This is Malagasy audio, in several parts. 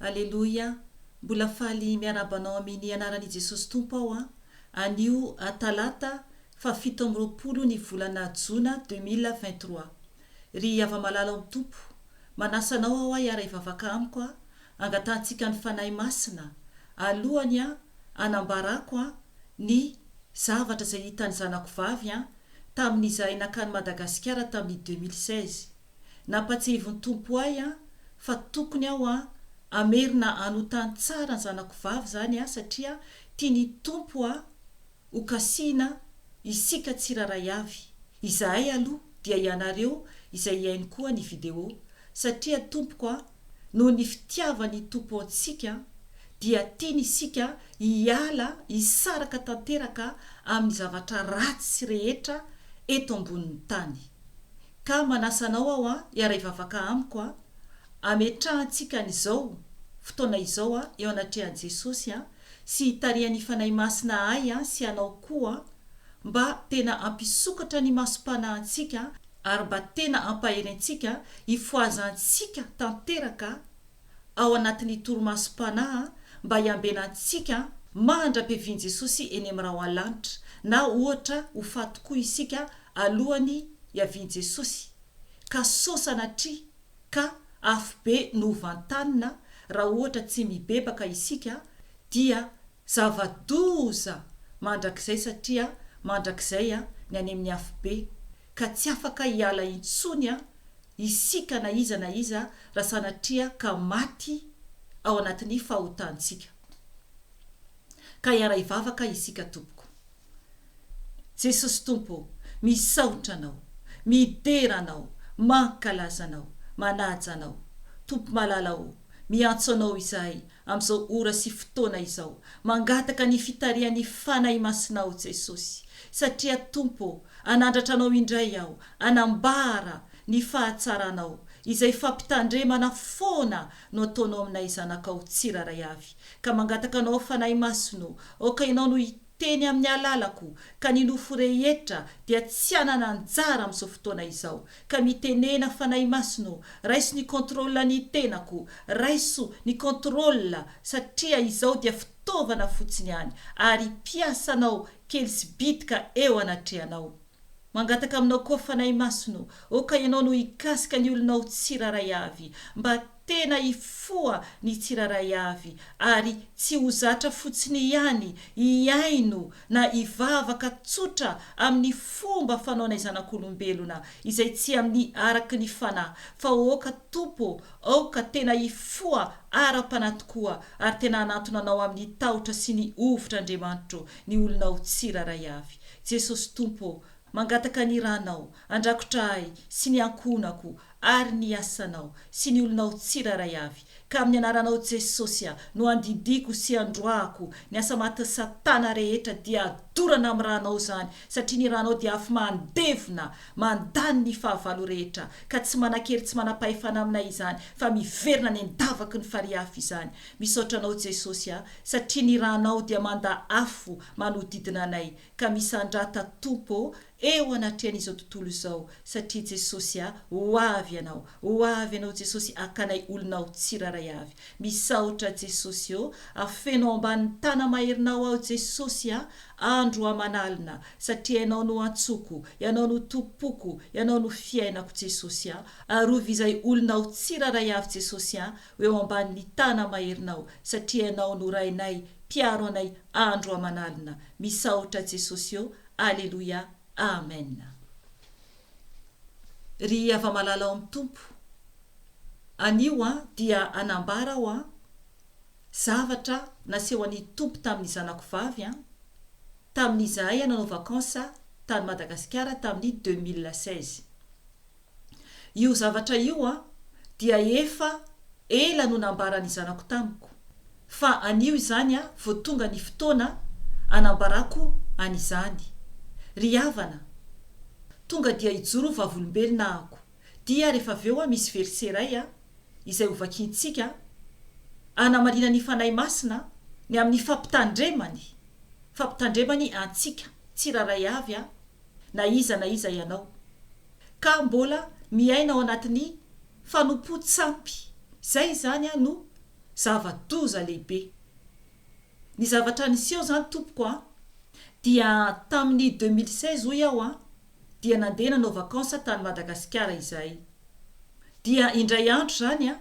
Aleloia, mbola faly miarabanao amin'ny anaran'i Jesosy Tompo ao anio talata fa 17 ny volana Jona 2023. Ry ava-malala amin'ny Tompo, manasanao ao hiara ivavaka amiko angatantsika ny fanahy masina alohany anambarako ny zavatra izay hitan'ny zanako vavy tamin'izay nakany Madagasikara tamin'ny 2016. Napatsihivy ny Tompo ahy fa tokony aho amerina anotany tsara ny zanako vavy zany satria tiany Tompo hokasina isika tsiraray avy. Izahay aloha dia ianareo izay iainy koa ny video satria Tompoko noho ny fitiavany Tompo antsika dia tiany isika hiala hisaraka tanteraka amin'ny zavatra ratsy rehetra eto ambonin'ny tany. Ka manasanao ao hiara ivavaka amiko ametrahantsika n'izao fotoana izao eo anatrehan'i Jesosy sy hitariany fanahy masina ahy sy anao koa mba tena ampisokatra ny masom-panahintsika ary mba tena ampaherentsika hifoazantsika tanteraka ao anatin'ny toromasom-panahy mba hiambenantsika mandra-piavian'i Jesosy eny amin'ny raha an-lanitra na ohatra ho faty koa isika alohany hiavian'i Jesosy ka sosanatria ka afobe novantanina raha ohatra tsy mibebaka isika dia zava-doza mandrakizay satria mandrakizay ny any amin'ny afobe ka tsy afaka hiala intsony isika na iza raha sanatria ka maty ao anatin'ny fahotantsika. Ka hiara ivavaka isika Tompoko. Jesosy Tompo, misaotra anao, mideranao, mankalazanao, manajanao, Tompo malalao, miantso anao izahay amin'izao ora sy fotoana izao, mangataka ny fitarian'ny fanahy masinao Jesosy, satria Tompo anandratra anao indray aho, anambara ny fahatsaranao izay fampitandremana foana no ataonao aminay zanakao tsiraray avy. Ka mangataka anao fanahy masino, oka ianao no teny amin'ny alalako ka ny nofo rehetra dia tsy anana anjara amin'izao fotoana izao. Ka mitenena fanahy masino, raiso ny kontrola ny tenako, raiso ny kontrola satria izao dia fitaovana fotsiny ihany ary piasanao kely sy bitika eo anatrehanao. Mangataka aminao koa fanahy masino, oka ianao no hikasika ny olonao tsiraray avy mba tena hifoa ny tsiraray avy ary tsy ho zatra fotsiny ihany hiaino na hivavaka tsotra amin'ny fomba fanaonay zanak'olombelona izay tsy amin'ny araky ny fanahy fa oka Tompo oka tena hifoa ara-panatokoa ary tena hanatona anao amin'ny tahotra sy ny ovotr'Andriamanitro ny olonao tsiraray avy. Jesosy Tompo, mangataka ny ranao, andrakotra sy ny ankonako ary ny asanao sy ny olonao tsiraray avy. Ka amin'ny anaranao Jesosy no andidiko sy androako ny asa maty Satana rehetra dia adorana amin'ny ranao zany satria ny ranao dia afo mandevona mandany ny fahavalo rehetra ka tsy manakery tsy manapahefana aminay izany fa miverina ny andavaky ny fariafy izany. Misaotra anao Jesosy satria ny ranao dia manda afo manodidina anay ka misandrata Tompo eo anatrehan'izao tontolo izao satria Jesosy ho avy ianao Jesosy akanay olonao tsiraray avy. Misaotra Jesosy afenao ambany tana maherinao ao Jesosy andro amanalina satria ianao no antsoko, ianao no tompoko, ianao no fiainako Jesosy arovy izay olonao tsiraray avy Jesosy eo ambany tana maherinao satria ianao no rainay, piaro anay andro amanalina. Misaotra Jesosy aleluia, amen. Ry ava-malala ao amin'ny Tompo, anio dia anambara aho zavatra naseho an'ny Tompo tamin'ny zanako vavy tamin'izahay nanao vakansa tany Madagasikara tamin'ny 2016. Io zavatra io dia efa ela no nambarany zanako tamiko fa anio izany vao tonga ny fotoana anambarako an'izany. Ry havana, tonga dia hijoro vavolombelona ako dia rehefa aveo misy verseray izay hovakintsika anamarina ny fanahy masina ny amin'ny fampitandremany antsika tsiraray avy na iza ianao ka mbola miaina ao anatin'ny fanompo-tsampy. Zay zany no zava-doza lehibe. Ny zavatra niseho zany tompoko a dia tamin'ny 2016 hoy aho a dia nandeha nanao vakansa tany Madagasikara izahay. Dia indray andro zany a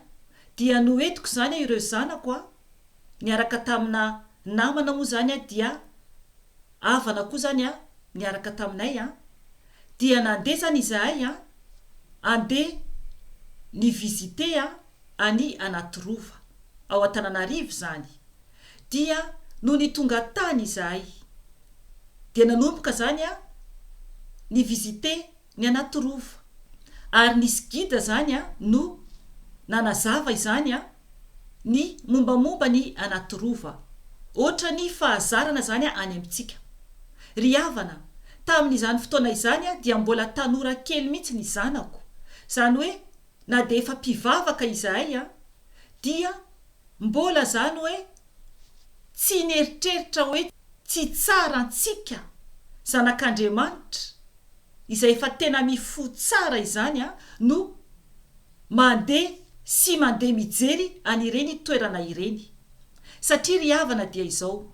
dia noentiko zany ireo zanako a niaraka tamina namana moa zany a dia havana koa zany a niaraka taminay a dia nandeha zany izahay a andeha ny visite a any anaty rova ao Antananarivo zany. Dia no ny tonga tany izahay dia nanomboka zany a ny visite ny anaty rova ary nisy gida zany a no nanazava izany a ny mombamomba ny anaty rova ohatra ny fahazarana zany a any amintsika. Ry havana tamin'izany fotoana izany a dia mbola tanora kely mihitsy ny zanako, zany hoe na de efa mpivavaka izahay a dia mbola zany hoe tsy nieritreritra hoe tsy tsara antsika zanak'Andriamanitra izay efa tena mifo tsara izany a no mandeha sy mandeha mijery anireny toerana ireny. Satria ry havana dia izao,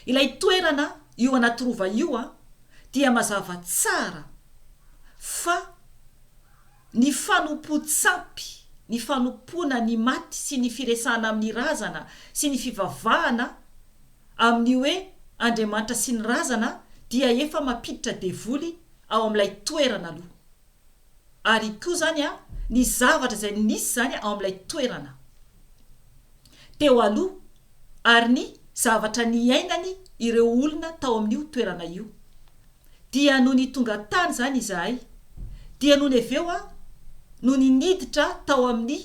ilay toerana io anaty rova io a dia mazava tsara fa ny fanompo-tsampy, ny fanompona ny maty sy ny firesahana amin'ny razana sy ny fivavahana amin'ny hoe Andriamanitra sy ny razana dia efa mampiditra devoly ao amin'ilay toerana aloha. Ary koa zany a ny zavatra izay nisy zany ao amin'ilay toerana teo aloha ary ny zavatra niainany ireo olona tao amin'io toerana io. Dia no ny tonga tany zany izahay dia no ny aveo a no ny niditra tao amin'ny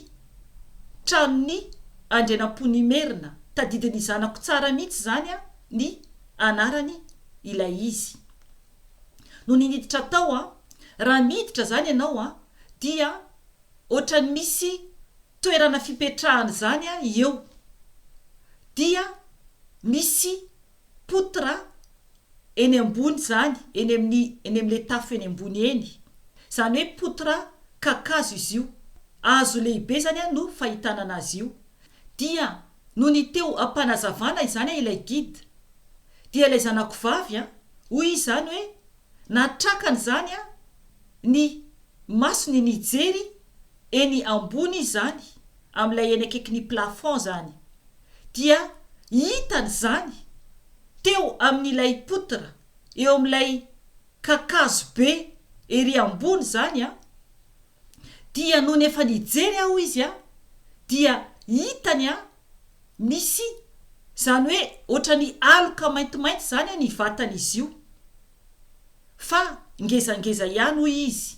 tranony Andrianampon'ny Merina tadidiny zanako tsara mihitsy zany a ny anarany ilay izy. No ny niditra tao a raha miditra zany ianao a dia ohatra ny misy toerana fipetrahana zany a eo dia misy potra eny ambony zany eny amin'le tafo eny ambony eny, zany hoe potra kakazo izy io, hazo lehibe zany a no fahitana anazy io. Dia no ny teo ampanazavana izany ilay gida dia ilay zanako vavy a hoy izany hoe natrakany zany a ny masony nijery eny ambony izany amin'ilay eny akaiky ny plafond zany dia hitany zany teo amin'ilay potra eo amin'ilay kakazo be ery ambony zany a dia no nefa nijery aho izy a dia hitany a misy zany hoe ohatra ny aloka maintimainty zany a ny vatany izy io fa ngezangeza ihany hoy izy.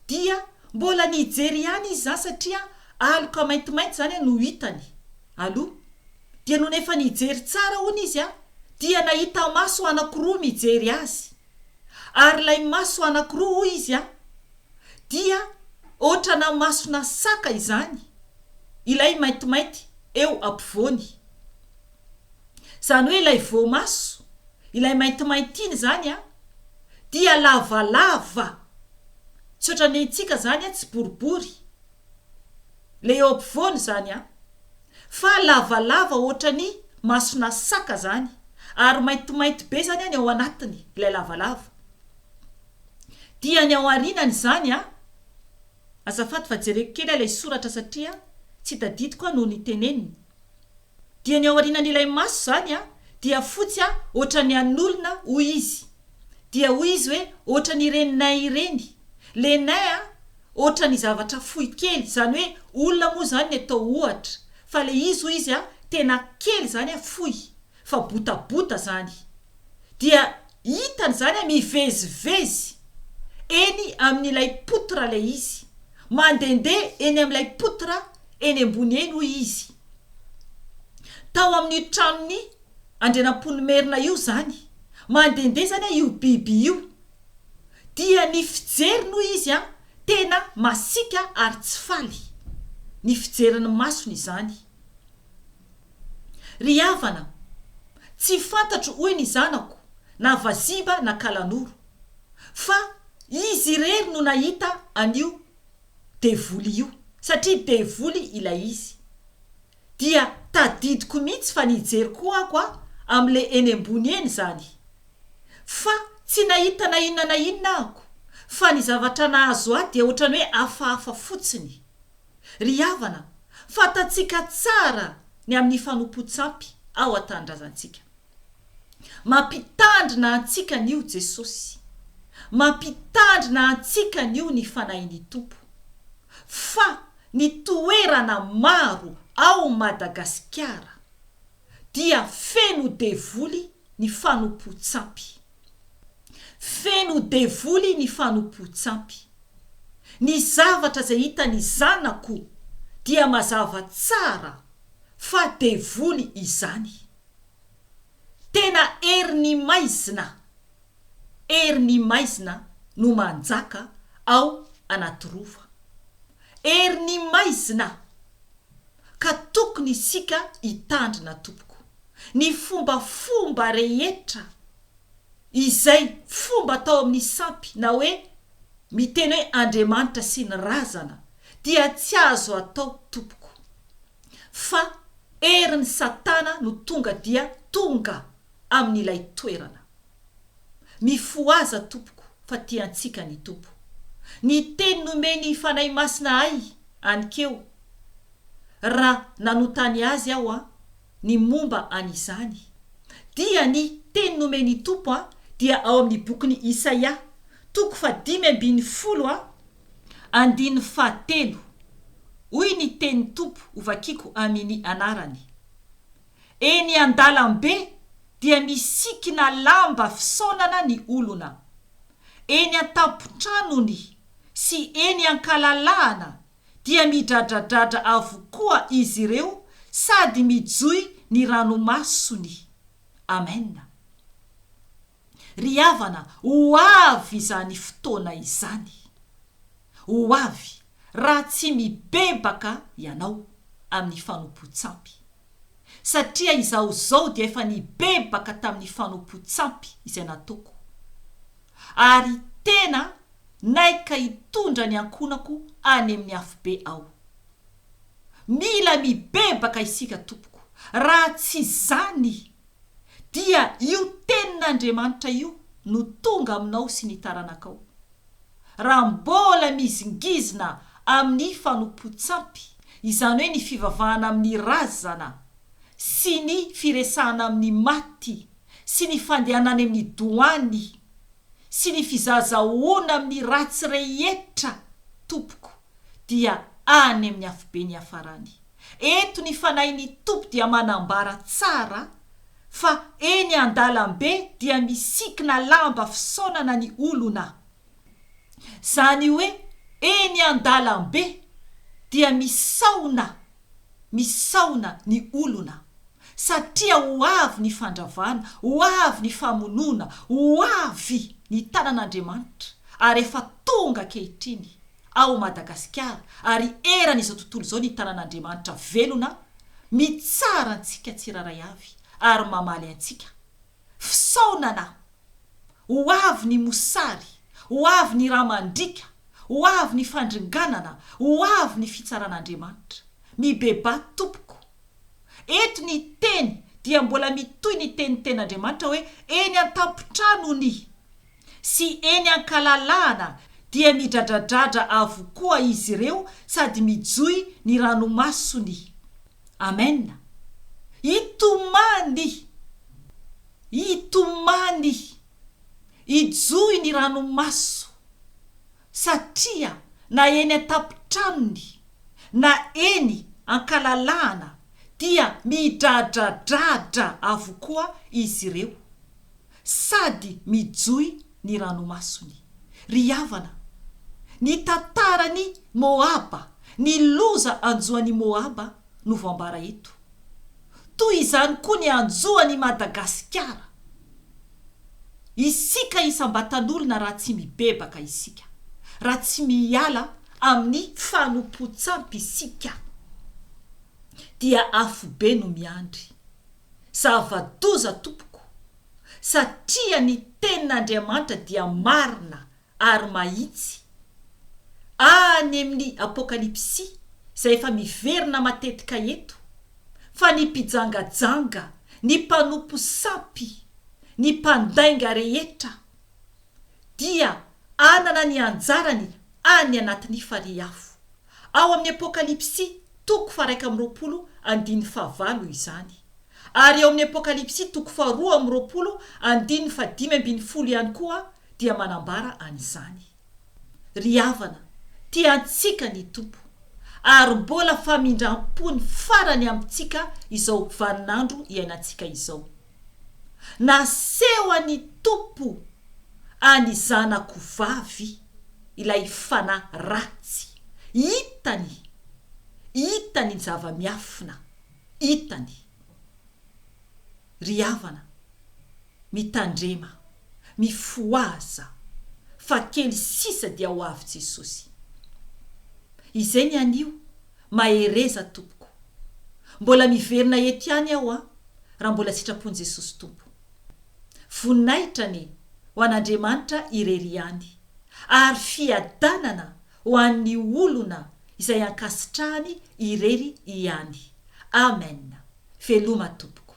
Dia mbola nijery ihany izy zany satria aloka maintimainty zany a no hitany aloha. Dia no nefa nijery tsara hoy izy a dia nahita maso anankiroa mijery azy ary lay maso anankiroa hoy izy a dia ohatra na masona saka izany ilay maintimainty eo ampovoany, zany hoe ilay voamaso ilay maintimainty iny zany a dia lavalava tsy ohatra ny tsika zany a tsy boribory le eo ampovoany zany a fa lavalava ohatra ny masona saka zany ary maintimainty be zany a ny ao anatiny ilay lavalava. Dia ny ao arinany zany a azafady fa jereko kely ilay soratra satria tsy tadidiko a no ny teneniny. Dia ny ao arinan'ilay maso zany a dia fotsy a ohatra ny an'olona hoy izy, dia hoy izy hoe ohatra ny reninay ireny, lenay a ohatra ny zavatra fohy kely, zany hoe olona moa zany ny atao ohatra fa le izy hoy izy a tena kely zany a fohy fa botabota zany. Dia hitany zany a mivezivezy eny amin'ilay potra le izy, mandendeha eny amin'ilay potra eny ambony eny hoy izy. Tao amin'ny tranony Andrianampon'ny Merina io zany mandendeha zany a io biby io dia ny fijery noho izy a tena masika ary tsy faly, ny fijeriny masony izany. Ry havana tsy fantatro hoy ny zanako na vaziba na kalanoro fa izy irery no nahita an'io devoly io satria devoly ilay izy. dia tadidiko mihitsy fa nijery koa ako am'le eny ambony eny zany fa tsy nahita na inona na inona ako fa ny zavatra nahazo ahy dia ohatrany hoe hafahafa fotsiny. Ry havana, fatatsika tsara ny amin'ny fanompo-tsampy ao an-tanindrazantsika. Mampitandrina antsika nio Jesosy, mampitandrina antsika nio ny fanahin'ny Tompo. Fa ny toerana maro ao Madagasikara dia feno devoly ny fanompo-tsampy. Feno devoly ny fanompo-tsampy. Ny zavatra izay hitany zanako dia mazava tsara fa devoly izany. Tena erin'ny maizina no manjaka ao anaty rova. Erin'ny maizina ka tokony isika hitandrina tompoko. Ny fombafomba rehetra izay fomba tao amin'ny sampy na hoe miteny hoe Andriamanitra sy ny razana dia tsy azo atao tompoko. Fa erin'ny Satana no tonga dia tonga amin'ilay toerana. Mifoaza tompoko fa tiantsika ny tompo. Ny teny nomeny fanahy masina ay anikeo. Raha nanotany azy aho ny momba an'izany dia ny teny nomeny tompo dia ao amin'ny bokin'ny Isaia 5:17. Hoy ny teny tompo ovakiko amin'ny anarany. Eny an-dalambe dia misikina lamba fisaonana ny olona. Eny an-tampon-tranony sy eny an-kalalahana dia midradradradra avokoa izy ireo sady mijoy ny ranomasony. Amen. Ry havana, ho avy izany fotoana izany. Ho avy raha tsy mibebaka ianao amin'ny fanompo-tsampy. Satria izaho zao dia efa nibebaka tamin'ny fanompo-tsampy izay nataoko. Ary tena naika hitondra ny ankonako any amin'ny afobe ao. Mila mibebaka isika tompoko. Raha tsy zany dia io tenin'Andriamanitra io no tonga aminao sy ny taranakao. Raha mbola mizingizina amin'ny fanompo-tsampy, izany hoe ny fivavahana amin'ny razana sy ny firesahana amin'ny maty sy ny fandehanana amin'ny doany sy ny fizazahoana amin'ny ratsy rehetra tompoko dia any amin'ny afobe ny hafarany. Eto ny fanahin'ny tompo dia manambara tsara fa eny an-dalambe dia misikina lamba fisaonana ny olona. Zany hoe eny an-dalambe dia misaona ny olona. Satria ho avy ny fandravana, ho avy ny famonona, ho avy ny tanan'Andriamanitra. Ary efa tonga ankehitriny ao Madagasikara ary eran'izao tontolo izao ny tanan'Andriamanitra velona, mitsara antsika tsiraray avy ary mamaly antsika. Fisaonana, ho avy ny mosary, ho avy ny ramandrika, ho avy ny fandringanana, ho avy ny fitsaran'Andriamanitra. Mibeba tompoko. Eto ny teny dia mbola mitoy ny teniten'Andriamanitra hoe eny an-tampon-tranony sy eny an-kalalahana dia midradradradra avokoa izy ireo sady mijoy ny ranomasony. Amen. Itomany ijoy ny ranomaso satria na eny an-tampon-tranony na eny an-kalalahana dia midradradradra avokoa izy ireo sady mijoy ny ranomasony. Ry havana, ny tantarany Moaba, ny loza anjoan'i Moaba no voambara eto. Toy izany koa ny anjoan'i Madagasikara. Isika isam-batan'olona raha tsy mibebaka isika, raha tsy miala amin'ny fanompo-tsampy isika, dia afobe no miandry. Zava-doza tompoko, satria ny tenin'Andriamanitra dia marina ary mahitsy. Any amin'ny Apokalipsy izay efa miverina matetika eto fa ny mpijangajanga, ny mpanompo sampy, ny mpandainga rehetra dia anana ny anjarany any anatin'ny fariafo. Ao amin'ny apokalipsy 1:20 izany. Ary ao amin'ny apokalipsy 2:5 ihany koa dia manambara an'izany. Ry havana, tiantsika ny tompo, ary mbola famindram-pony farany amintsika izao vaninandro iainantsika izao. Naseho any tompo any zanako vavy, ilay fanahy ratsy, hitany ny zava-miafina, hitany. Ry havana, mitandrema, mifoaza, fa kely sisa dia ho avy Jesosy. Izay ny anio, mahereza tompoko. Mbola miverina eto ihany aho raha mbola sitrapon'i Jesosy tompo. Voninahitra ho an'Andriamanitra irery ihany, ary fiadanana ho an'ny olona izay ankasitrahany irery ihany. Amen. Veloma tompoko.